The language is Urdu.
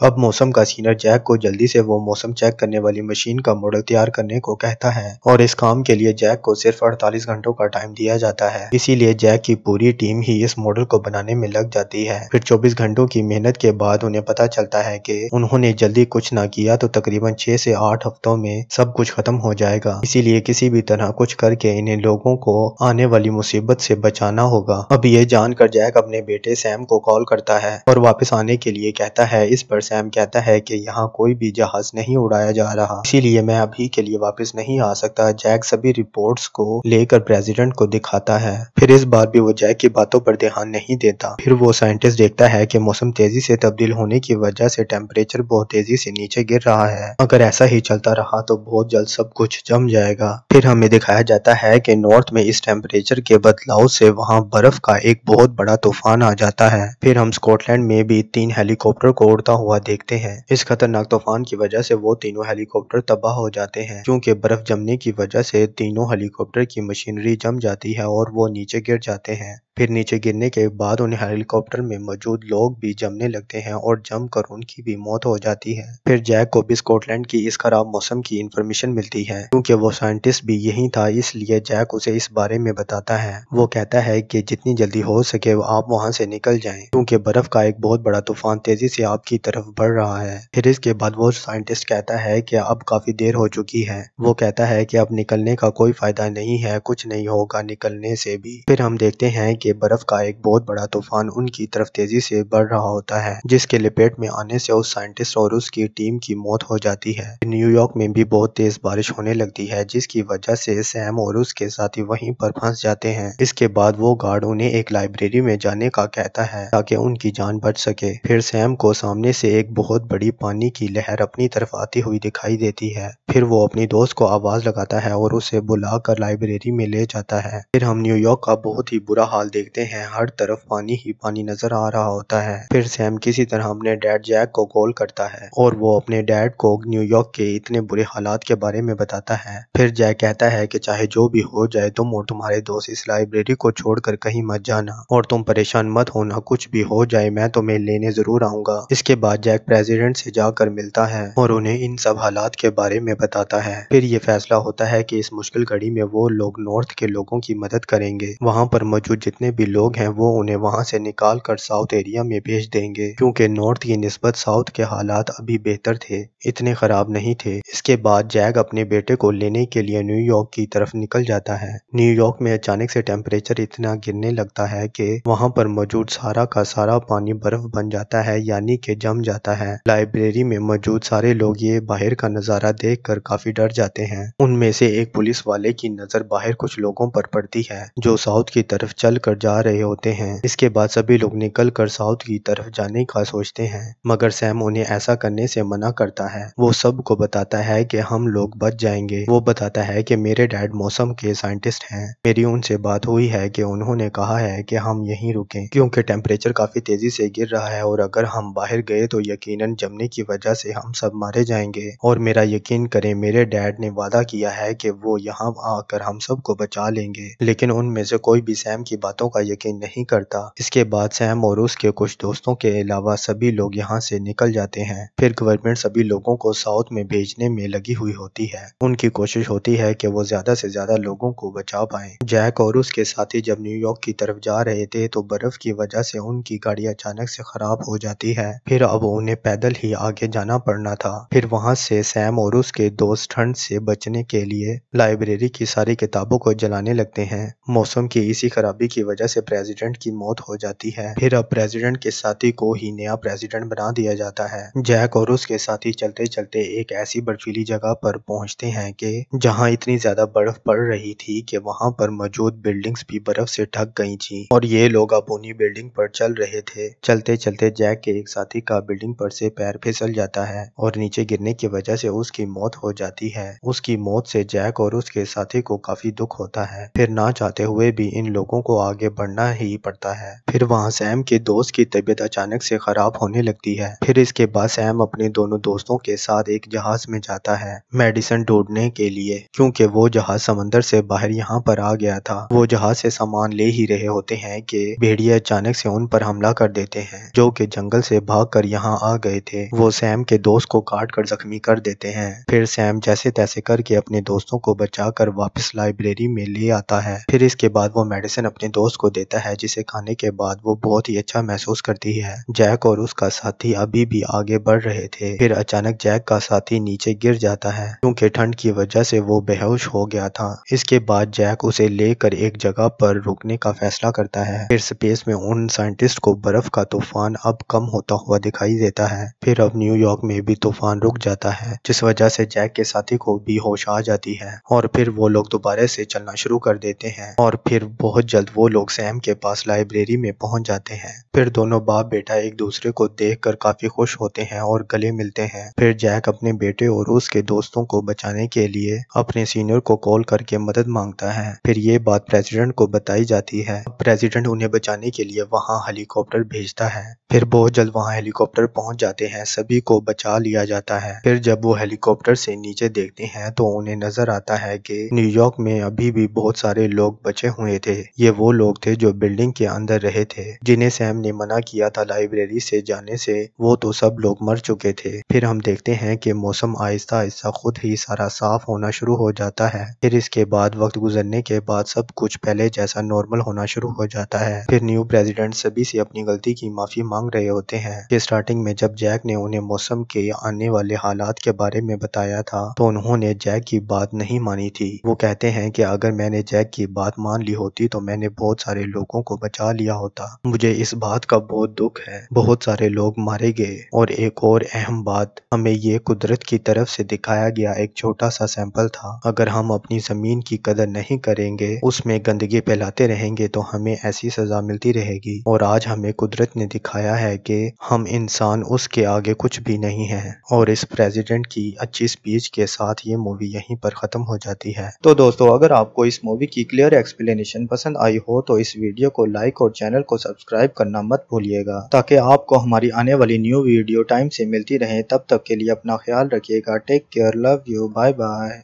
اب موسم کا سینئر جیک کو جلدی سے وہ موسم چیک کرنے والی مشین کا ماڈل تیار کرنے کو کہتا ہے اور اس کام کے لیے جیک کو صرف 48 گھنٹوں کا ٹائم دیا جاتا ہے۔ اسی لیے جیک کی پوری ٹیم ہی اس ماڈل کو بنانے میں لگ جاتی ہے۔ پھر 24 گھنٹوں کی محنت کے بعد انہیں پتا چلتا ہے کہ انہوں نے جلدی کچھ نہ کیا تو تقریباً 6 سے 8 ہفتوں میں سب کچھ ختم ہو جائے گا۔ اسی لیے کسی بھی طرح کچھ کر کے انہیں لوگوں کو آنے والی مصیبت سے بچانا ہوگا۔ اب یہ جان کر جیک اپنے بیٹے سیم کو کال کرتا ہے اور واپس آنے کے لیے کہتا ہے۔ اس پر سیم کہتا ہے کہ یہاں کوئی بھی جہاز نہیں اڑایا جا رہا، اسی لیے میں ابھی کے لیے واپس نہیں آ سکتا۔ جیک سبھی رپورٹس کو لے کر پریزیڈنٹ کو دکھاتا ہے۔ پھر اس بار بھی وہ جیک کی باتوں پر دھیان نہیں دیتا۔ پھر وہ سائنٹسٹ دیکھتا ہے کہ موسم تیزی سے تبدیل ہونے کی وجہ سے ٹیمپریچر بہت تیزی سے نیچے گر رہا ہے۔ اگر ایسا ہی چلتا رہا تو بہت جلد سب کچھ جم جائے گا۔ پھر ہمیں دکھایا جاتا ہے کہ نارتھ میں اس ٹیمپریچر کے بدلاؤ سے وہاں برف کا ایک بہت بڑا طوفان آ جاتا ہے۔ پھر ہم اسکاٹ لینڈ میں بھی 3 ہیلی کاپٹر کو اڑتا ہوا دیکھتے ہیں۔ اس خطرناک طوفان کی وجہ سے وہ تینوں ہیلی کاپٹر تباہ ہو جاتے ہیں کیونکہ برف جمنے کی وجہ سے تینوں ہیلی کاپٹر کی مشینری جم جاتی ہے اور وہ نیچے گر جاتے ہیں۔ پھر نیچے گرنے کے بعد انہیں ہیلی کاپٹر میں موجود لوگ بھی جمنے لگتے ہیں اور جم کر ان کی بھی موت ہو جاتی ہے۔ پھر جیک کو بھی اسکاٹ لینڈ کی اس خراب موسم کی انفارمیشن ملتی ہے کیونکہ وہ سائنٹسٹ بھی یہی تھا، اس لیے جیک اسے اس بارے میں بتاتا ہے۔ وہ کہتا ہے کہ جتنی جلدی ہو سکے آپ وہاں سے نکل جائیں کیونکہ برف کا ایک بہت بڑا طوفان تیزی سے آپ کی طرف بڑھ رہا ہے۔ پھر اس کے بعد وہ سائنٹسٹ کہتا ہے کہ اب کافی دیر ہو چکی ہے۔ وہ کہتا ہے کہ اب نکلنے کا کوئی فائدہ نہیں ہے، کچھ نہیں ہوگا نکلنے سے بھی۔ پھر ہم دیکھتے ہیں کہ برف کا ایک بہت بڑا طوفان ان کی طرف تیزی سے بڑھ رہا ہوتا ہے جس کے لپیٹ میں آنے سے اس سائنٹسٹ اور اس کی ٹیم کی موت ہو جاتی ہے۔ نیو یارک میں بھی بہت تیز بارش ہونے لگتی ہے جس کی وجہ سے سیم اور اس کے ساتھی وہیں پر پھنس جاتے ہیں۔ اس کے بعد وہ گارڈ انہیں ایک لائبریری میں جانے کا کہتا ہے تاکہ ان کی جان بچ سکے۔ پھر سیم کو سامنے سے ایک بہت بڑی پانی کی لہر اپنی طرف آتی ہوئی دکھائی دیتی ہے۔ پھر وہ اپنی دوست کو آواز لگاتا ہے اور اسے بلا کر لائبریری میں لے جاتا ہے۔ پھر ہم نیو یارک کا بہت ہی برا حال دیکھتے ہیں، ہر طرف پانی ہی پانی نظر آ رہا ہوتا ہے۔ پھر سیم کسی طرح اپنے ڈیڈ جیک کو کال کرتا ہے اور وہ اپنے ڈیڈ کو نیو یارک کے اتنے برے حالات کے بارے میں بتاتا ہے۔ پھر جیک کہتا ہے کہ چاہے جو بھی ہو جائے تم اور تمہارے دوست اس لائبریری کو چھوڑ کر کہیں مت جانا اور تم پریشان مت ہونا، کچھ بھی ہو جائے میں تمہیں لینے ضرور آؤں گا۔ اس کے بعد جیک پریزیڈنٹ سے جا کر ملتا ہے اور انہیں ان سب حالات کے بارے میں بتاتا ہے۔ پھر یہ فیصلہ ہوتا ہے کہ اس مشکل گھڑی میں وہ لوگ نارتھ کے لوگوں کی مدد کریں گے۔ وہاں پر موجود جتنے بھی لوگ ہیں وہ انہیں وہاں سے نکال کر ساؤتھ ایریا میں بھیج دیں گے کیونکہ نارتھ کی نسبت ساؤتھ کے حالات ابھی بہتر تھے، اتنے خراب نہیں تھے۔ اس کے بعد جیک اپنے بیٹے کو لینے کے لیے نیو یارک کی طرف نکل جاتا ہے۔ نیو یارک میں اچانک سے ٹیمپریچر اتنا گرنے لگتا ہے کہ وہاں پر موجود سارا کا سارا پانی برف بن جاتا ہے، یعنی کہ جم جاتا ہے۔ لائبریری میں موجود سارے لوگ یہ باہر کا نظارہ دیکھ کر کافی ڈر جاتے ہیں۔ ان میں سے ایک پولیس والے کی نظر باہر کچھ لوگوں پر پڑتی ہے جو ساؤتھ کی طرف چل کر جا رہے ہوتے ہیں۔ اس کے بعد سبھی لوگ نکل کر ساؤتھ کی طرف جانے کا سوچتے ہیں مگر سیم انہیں ایسا کرنے سے منع کرتا ہے۔ وہ سب کو بتاتا ہے کہ ہم لوگ بچ جائیں گے۔ وہ بتاتا ہے کہ میرے ڈیڈ موسم کے سائنٹسٹ ہیں، میری ان سے بات ہوئی ہے کہ انہوں نے کہا ہے کہ ہم یہیں رکیں کیونکہ ٹیمپریچر کافی تیزی سے گر رہا ہے اور اگر ہم باہر گئے تو یقیناً جمنے کی وجہ سے ہم سب مارے جائیں گے۔ اور میرا یقین کریں میرے ڈیڈ نے وعدہ کیا ہے کہ وہ یہاں آ کر ہم سب کو بچا لیں گے، لیکن ان میں سے کوئی بھی سیم کی باتوں کا یقین نہیں کرتا۔ اس کے بعد سیم اور اس کے کچھ دوستوں کے علاوہ سبھی لوگ یہاں سے نکل جاتے ہیں۔ پھر گورنمنٹ سبھی لوگوں کو ساؤتھ میں بھیجنے میں لگی ہوئی ہوتی ہے۔ ان کی کوشش ہوتی ہے کہ وہ زیادہ سے زیادہ لوگوں کو بچا پائیں۔ جیک اور اس کے ساتھی جب نیو یارک کی طرف جا رہے تھے تو برف کی وجہ سے ان کی گاڑی اچانک سے خراب ہو جاتی ہے۔ پھر اب انہیں پیدل ہی آگے جانا پڑنا تھا۔ پھر وہاں سے سیم اور اس کے دوست ٹھنڈ سے بچنے کے لیے لائبریری کی ساری کتابوں کو جلانے لگتے ہیں۔ موسم کی اسی خرابی کی وجہ سے پریزیڈنٹ کی موت ہو جاتی ہے۔ پھر اب پریزیڈنٹ کے ساتھی کو ہی نیا پریزیڈنٹ بنا دیا جاتا ہے۔ جیک اور اس کے ساتھی چلتے چلتے ایک ایسی برفیلی جگہ پر پہنچتے ہیں کہ جہاں اتنی زیادہ برف پڑ رہی تھی کہ وہاں پر موجود بلڈنگز بھی برف سے ڈھک گئی تھیں اور یہ لوگ اب انہی بلڈنگ پر چل رہے تھے۔ چلتے چلتے جیک کے ایک ساتھی کا بلڈنگ پر سے پیر پھسل جاتا ہے اور نیچے گرنے کی وجہ سے اس کی موت ہو جاتی ہے۔ اس کی موت سے جیک اور اس کے ساتھی کو کافی دکھ ہوتا ہے۔ پھر نہ چاہتے ہوئے بھی ان لوگوں کو آگے بڑھنا ہی پڑتا ہے۔ پھر وہاں سیم کے دوست کی طبیعت اچانک سے خراب ہونے لگتی ہے۔ پھر اس کے بعد سیم اپنے دونوں دوستوں کے ساتھ ایک جہاز میں جاتا ہے میڈیسن ڈھونڈنے کے لیے کیونکہ وہ جہاز سمندر سے باہر یہاں پر آ گیا تھا۔ وہ جہاز سے سامان لے ہی رہے ہوتے ہیں کہ بھیڑیے اچانک سے ان پر حملہ کر دیتے ہیں۔ جو کہ جنگل سے بھاگ کر یہاں آ گئے تھے۔ وہ سیم کے دوست کو کاٹ کر زخمی کر دیتے ہیں۔ پھر سیم جیسے تیسے کر کے اپنے دوستوں کو بچا کر واپس لائبریری میں لے آتا ہے۔ پھر اس کے بعد وہ میڈیسن اپنے دوست کو دیتا ہے جسے کھانے کے بعد وہ بہت ہی اچھا محسوس کرتی ہے۔ جیک اور اس کا ساتھی ابھی بھی آگے بڑھ رہے تھے۔ پھر اچانک جیک کا ساتھی نیچے گر جاتا ہے کیونکہ ٹھنڈ کی وجہ سے وہ بے ہوش ہو گیا تھا۔ اس کے بعد جیک اسے لے کر ایک جگہ پر رکنے کا فیصلہ کرتا ہے۔ پھر سپیس میں ان سائنٹسٹ کو برف کا طوفان اب کم ہوتا ہوا دکھائی دیتا ہے۔ پھر اب نیو یارک میں بھی طوفان رک جاتا ہے جس وجہ سے جیک کے ساتھی کو بھی ہوش آ جاتی ہے اور پھر وہ لوگ دوبارہ سے چلنا شروع کر دیتے ہیں اور پھر بہت جلد وہ لوگ سیم کے پاس لائبریری میں پہنچ جاتے ہیں۔ پھر دونوں باپ بیٹا ایک دوسرے کو دیکھ کر کافی خوش ہوتے ہیں اور گلے ملتے ہیں۔ پھر جیک اپنے بیٹے اور اس کے دوستوں کو بچانے کے لیے اپنے سینئر کو کال کر کے مدد مانگتا ہے۔ پھر یہ بات پریزیڈنٹ کو بتائی جاتی ہے۔ پریزیڈنٹ انہیں بچانے کے لیے وہاں ہیلی کاپٹر بھیجتا ہے۔ پھر بہت جلد وہاں ہیلی کاپٹر پہنچ جاتے ہیں، سبھی کو بچا لیا جاتا ہے۔ پھر جب وہ ہیلی کاپٹر سے نیچے دیکھتے ہیں تو انہیں نظر آتا ہے کہ نیو یارک میں ابھی بھی بہت سارے لوگ بچے ہوئے تھے۔ یہ وہ لوگ تھے جو بلڈنگ کے اندر رہے تھے جنہیں سیم نے منع کیا تھا لائبریری سے جانے سے، وہ تو سب لوگ مر چکے تھے۔ پھر ہم دیکھتے ہیں کہ موسم آہستہ آہستہ خود ہی سارا صاف ہونا شروع ہو جاتا ہے۔ پھر اس کے بعد وقت گزرنے کے بعد سب کچھ پہلے جیسا نارمل ہونا شروع ہو جاتا ہے۔ پھر نیو پریزیڈنٹ سبھی سے اپنی غلطی کی معافی مانگ رہے ہوتے ہیں کہ سٹارٹنگ میں جب جیک نے انہیں موسم کے آنے والے حالات کے بارے میں بتایا تھا تو انہوں نے جیک کی بات نہیں مانی تھی۔ وہ کہتے ہیں کہ اگر میں نے جیک کی بات مان لی ہوتی تو میں نے بہت سارے لوگوں کو بچا لیا ہوتا۔ مجھے اس بات کا بہت دکھ ہے، بہت سارے لوگ مارے گئے۔ اور ایک اور اہم بات، ہمیں یہ قدرت کی طرف سے دکھایا گیا ایک چھوٹا سا سیمپل تھا۔ اگر ہم اپنی زمین کی قدر نہیں کریں گے، اس میں گندگی پھیلاتے رہیں گے تو ہمیں ایسی سزا ملتی رہے گی۔ اور آج ہمیں قدرت نے دکھایا ہے کہ ہم انسان اس کے آگے کچھ بھی نہیں ہیں۔ اور اس پریزیڈنٹ کی اچھی سپیچ کے ساتھ یہ مووی یہیں پر ختم ہو جاتی ہے۔ تو دوستو، اگر آپ کو اس مووی کی کلیئر ایکسپلینیشن پسند آئی ہو تو اس ویڈیو کو لائک اور چینل کو سبسکرائب کرنا مت بھولیے گا تاکہ آپ کو ہماری آنے والی نیو ویڈیو ٹائم سے ملتی رہیں۔ تب تک کے لیے اپنا خیال رکھیے گا۔ Take care, love you, bye bye.